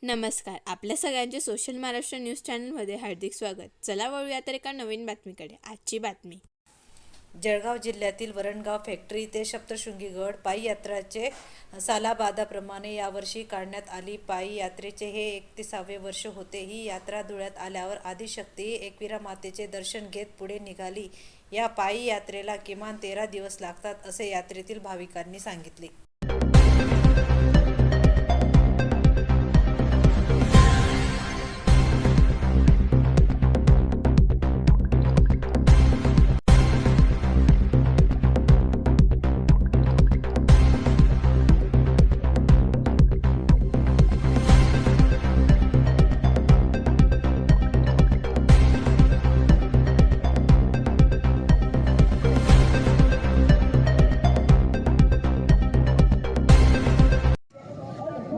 नमस्कार. आपल्या सगळ्यांचे सोशल महाराष्ट्र न्यूज चॅनलमध्ये हार्दिक स्वागत. चला वळूया तर एका नवीन बातमीकडे. आजची बातमी. जळगाव जिल्ह्यातील वरणगाव फॅक्टरी ते सप्तशृंगीगड पायी यात्राचे सालाबादाप्रमाणे यावर्षी काढण्यात आली. पायी यात्रेचे हे 31वे वर्ष होते. ही यात्रा धुळ्यात आल्यावर आदिशक्ती एकविरा मातेचे दर्शन घेत पुढे निघाली. या पायी यात्रेला किमान 13 दिवस लागतात असे यात्रेतील भाविकांनी सांगितले.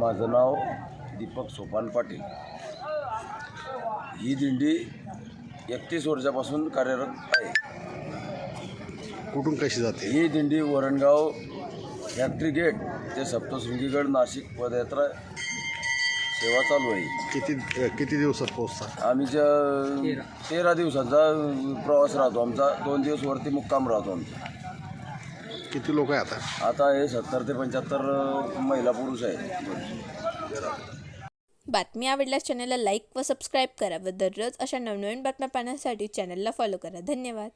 माझं नाव दीपक सोपान पाटील. ही दिंडी 31 वर्षापासून कार्यरत आहे. कुठून कशी जाते? ही दिंडी वरणगाव फॅक्टरी गेट ते सप्तशृंगीगड नाशिक पदयात्रा सेवा चालू आहे. किती दिवसात पोहोचता? आम्ही 13 दिवसांचा प्रवास राहतो आमचा. 2 दिवस वरती मुक्काम राहतो आमचा. किती लोक आहे आता? आता हे 70 ते 75 महिला पुरुष आहेत. बातमी आवडल्यास चॅनलला लाईक व सबस्क्राईब करा व दररोज अशा नवनवीन बातम्या पाहण्यासाठी चॅनलला फॉलो करा. धन्यवाद.